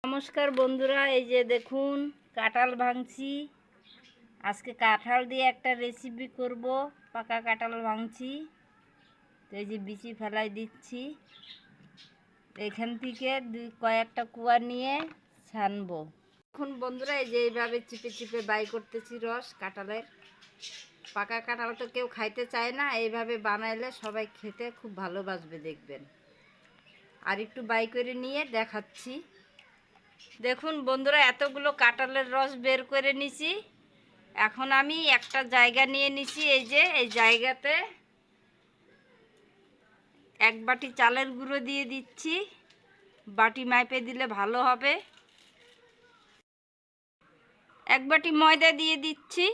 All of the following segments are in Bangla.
নমস্কার বন্ধুরা, এই যে দেখুন কাঁঠাল ভাঙছি। আজকে কাঁঠাল দিয়ে একটা রেসিপি করব। পাকা কাঁঠাল ভাঙছি, তো এই যে বিচি ফেলাই দিচ্ছি। এখান থেকে কয়েকটা কুয়া নিয়ে ছানবো। এখন বন্ধুরা এই যে এইভাবে চিপে চিপে বাই করতেছি রস কাঁঠালের। পাকা কাঁঠাল তো কেউ খাইতে চায় না, এইভাবে বানাইলে সবাই খেতে খুব ভালোবাসবে, দেখবেন। আর একটু বাই করে নিয়ে দেখাচ্ছি। দেখুন বন্ধুরা, এতগুলো কাঁঠালের রস বের করে নিছি। এখন আমি একটা জায়গা নিয়ে নিছি। এই যে এই জায়গাতে এক বাটি চালের গুঁড়ো দিয়ে দিচ্ছি। বাটি মাপে দিলে ভালো হবে। এক বাটি ময়দা দিয়ে দিচ্ছি।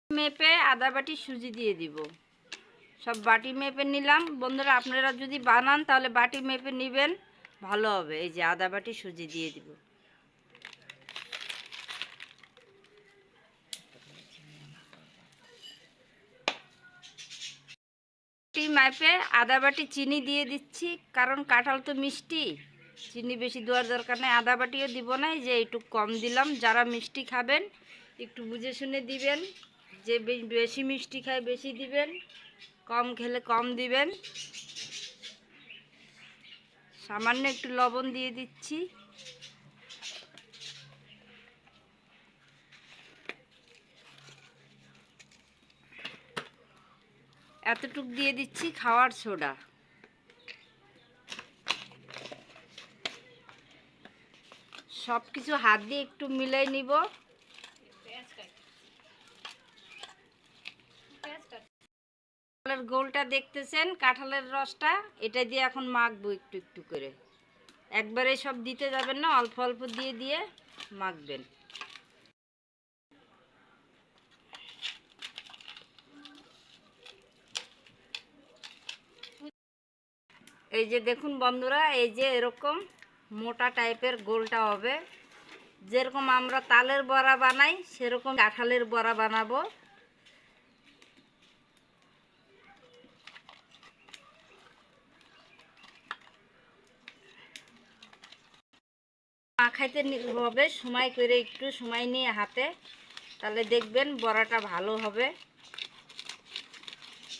মেপে আধা বাটি সুজি দিয়ে দিব। সব বাটি মেপে নিলাম। বন্ধুরা, আপনারা যদি বানান তাহলে বাটি মেপে নেবেন, ভালো হবে। এই যে আধা বাটি সুজি দিয়ে দিব। মাপে আধা বাটি চিনি দিয়ে দিচ্ছি, কারণ কাঁঠাল তো মিষ্টি, চিনি বেশি দেওয়ার দরকার নেই। আধা বাটিও দিব না, যে একটু কম দিলাম। যারা মিষ্টি খাবেন একটু বুঝে শুনে দিবেন। যে বেশি মিষ্টি খায় বেশি দিবেন, কম খেলে কম দিবেন। সামান্য একটু লবণ দিয়ে দিচ্ছি। এতটুক দিয়ে দিচ্ছি খাওয়ার সোডা। সব কিছু হাত দিয়ে একটু মিলাই নিব। কাঁঠালের গোলটা দেখতেছেন, কাঁঠালের রসটা, এটা দিয়ে এখন মাখবো একটু একটু করে। একবারে সব দিতে যাবেন না, অল্প অল্প দিয়ে দিয়ে মাখবেন। এই যে দেখুন বন্ধুরা, এই যে এরকম মোটা টাইপের গোলটা হবে। যেরকম আমরা তালের বড়া বানাই সেরকম কাঁঠালের বড়া বানাবো। মাখাইতে হবে সময় করে, একটু সময় নিয়ে হাতে, তাহলে দেখবেন বড়াটা ভালো হবে।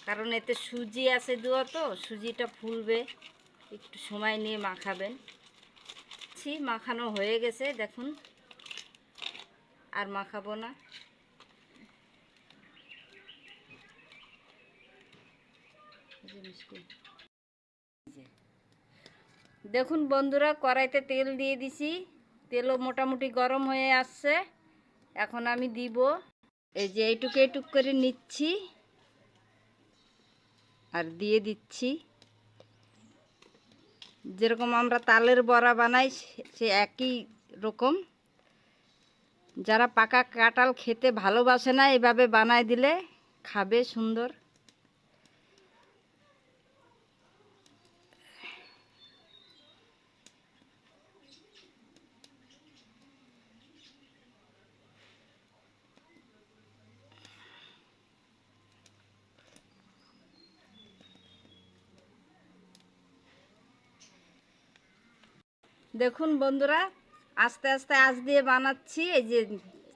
কারণ এতে সুজি আছে দেওয়া, তো সুজিটা ফুলবে। একটু সময় নিয়ে মাখাবেন। মাখানো হয়ে গেছে দেখুন, আর মাখাবো না। দেখুন বন্ধুরা, কড়াইতে তেল দিয়ে দিছি। তেলও মোটামুটি গরম হয়ে আসছে। এখন আমি দিব, এই যে এইটুকু এইটুক করে নিচ্ছি আর দিয়ে দিচ্ছি। যেরকম আমরা তালের বড়া বানাই সে একই রকম। যারা পাকা কাঁঠাল খেতে ভালোবাসে না, এভাবে বানাই দিলে খাবে সুন্দর। দেখুন বন্ধুরা, আস্তে আস্তে আঁচ দিয়ে বানাচ্ছি। এই যে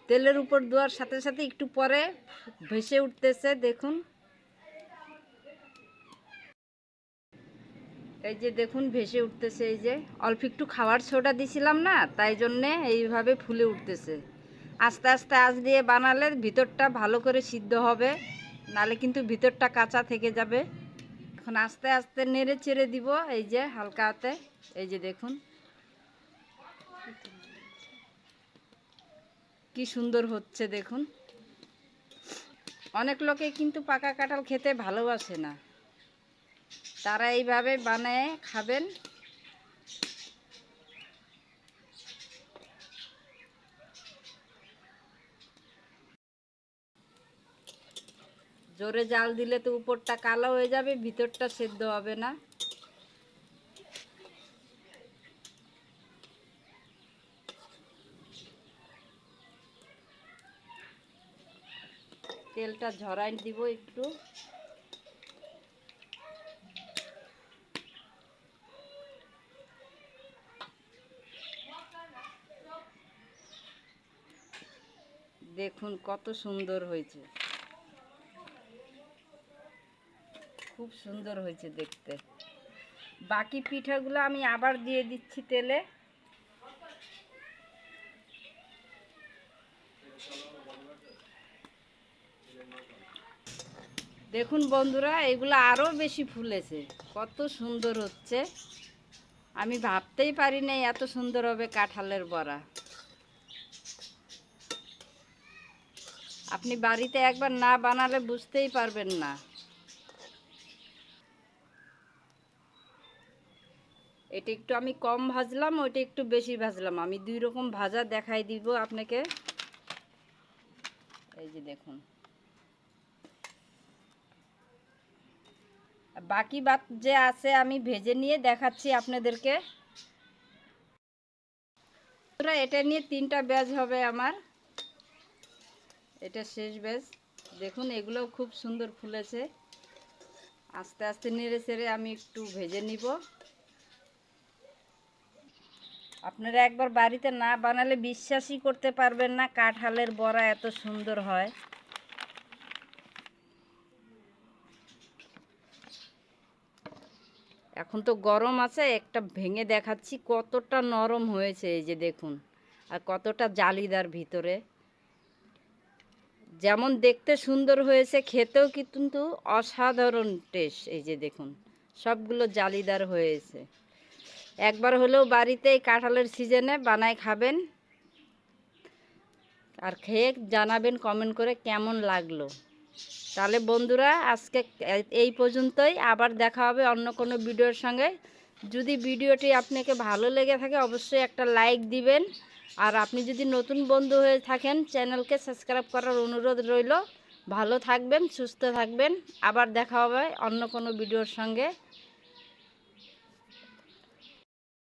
তেলের উপর দেওয়ার সাথে সাথে একটু পরে ভেসে উঠতেছে দেখুন। এই যে দেখুন ভেসে উঠতেছে। এই যে অল্প একটু খাওয়ার সোডা দিছিলাম না, তাই জন্যে এইভাবে ফুলে উঠতেছে। আস্তে আস্তে আঁচ দিয়ে বানালে ভিতরটা ভালো করে সিদ্ধ হবে, নালে কিন্তু ভিতরটা কাঁচা থেকে যাবে। এখন আস্তে আস্তে নেড়ে চেড়ে দিব, এই যে হালকা হাতে। এই যে দেখুন কি সুন্দর হচ্ছে দেখুন। অনেক লোকে কিন্তু পাকা কাঁঠাল খেতে ভালোবাসে না, তারা এইভাবে বানিয়ে খাবেন। জোরে জাল দিলে তো উপরটা কালো হয়ে যাবে, ভিতরটা সেদ্ধ হবে না। তেলটা ঝরাই দিব একটু। দেখুন কত সুন্দর হয়েছে, খুব সুন্দর হয়েছে দেখতে। বাকি পিঠাগুলো আমি আবার দিয়ে দিচ্ছি তেলে। দেখুন বন্ধুরা, এগুলো আরও বেশি ফুলেছে, কত সুন্দর হচ্ছে। আমি ভাবতেই পারি নাই এত সুন্দর হবে কাঁঠালের বড়া। আপনি বাড়িতে একবার না বানালে বুঝতেই পারবেন না। এটা একটু আমি কম ভাজলাম, ওইটা একটু বেশি ভাজলাম। আমি দুই রকম ভাজা দেখাই দিব আপনাকে। এই যে দেখুন, বাকি বাদ যে আছে আমি ভেজে নিয়ে দেখাচ্ছি আপনাদেরকে। এটা নিয়ে 3টা ব্যাচ হবে আমার, এটা শেষ ব্যাচ। দেখুন এগুলোও খুব সুন্দর ফুলেছে। আস্তে আস্তে নেড়ে চেড়ে আমি একটু ভেজে নিব। আপনারা একবার বাড়িতে না বানালে বিশ্বাসই করতে পারবেন না কাঁঠালের বড়া এত সুন্দর হয়। এখন তো গরম আছে, একটা ভেঙে দেখাচ্ছি কতটা নরম হয়েছে। এই যে দেখুন, আর কতটা জালিদার ভিতরে। যেমন দেখতে সুন্দর হয়েছে, খেতেও কিন্তু অসাধারণ টেস্ট। এই যে দেখুন, সবগুলো জালিদার হয়েছে। একবার হলেও বাড়িতে এই কাঁঠালের সিজনে বানায় খাবেন, আর খেয়ে জানাবেন কমেন্ট করে কেমন লাগলো। তাহলে বন্ধুরা আজকে এই পর্যন্তই, আবার দেখা হবে অন্য কোনো ভিডিওর সঙ্গে। যদি ভিডিওটি আপনাকে ভালো লেগে থাকে অবশ্যই একটা লাইক দিবেন, আর আপনি যদি নতুন বন্ধু হয়ে থাকেন চ্যানেলকে সাবস্ক্রাইব করার অনুরোধ রইল। ভালো থাকবেন, সুস্থ থাকবেন, আবার দেখা হবে অন্য কোনো ভিডিওর সঙ্গে।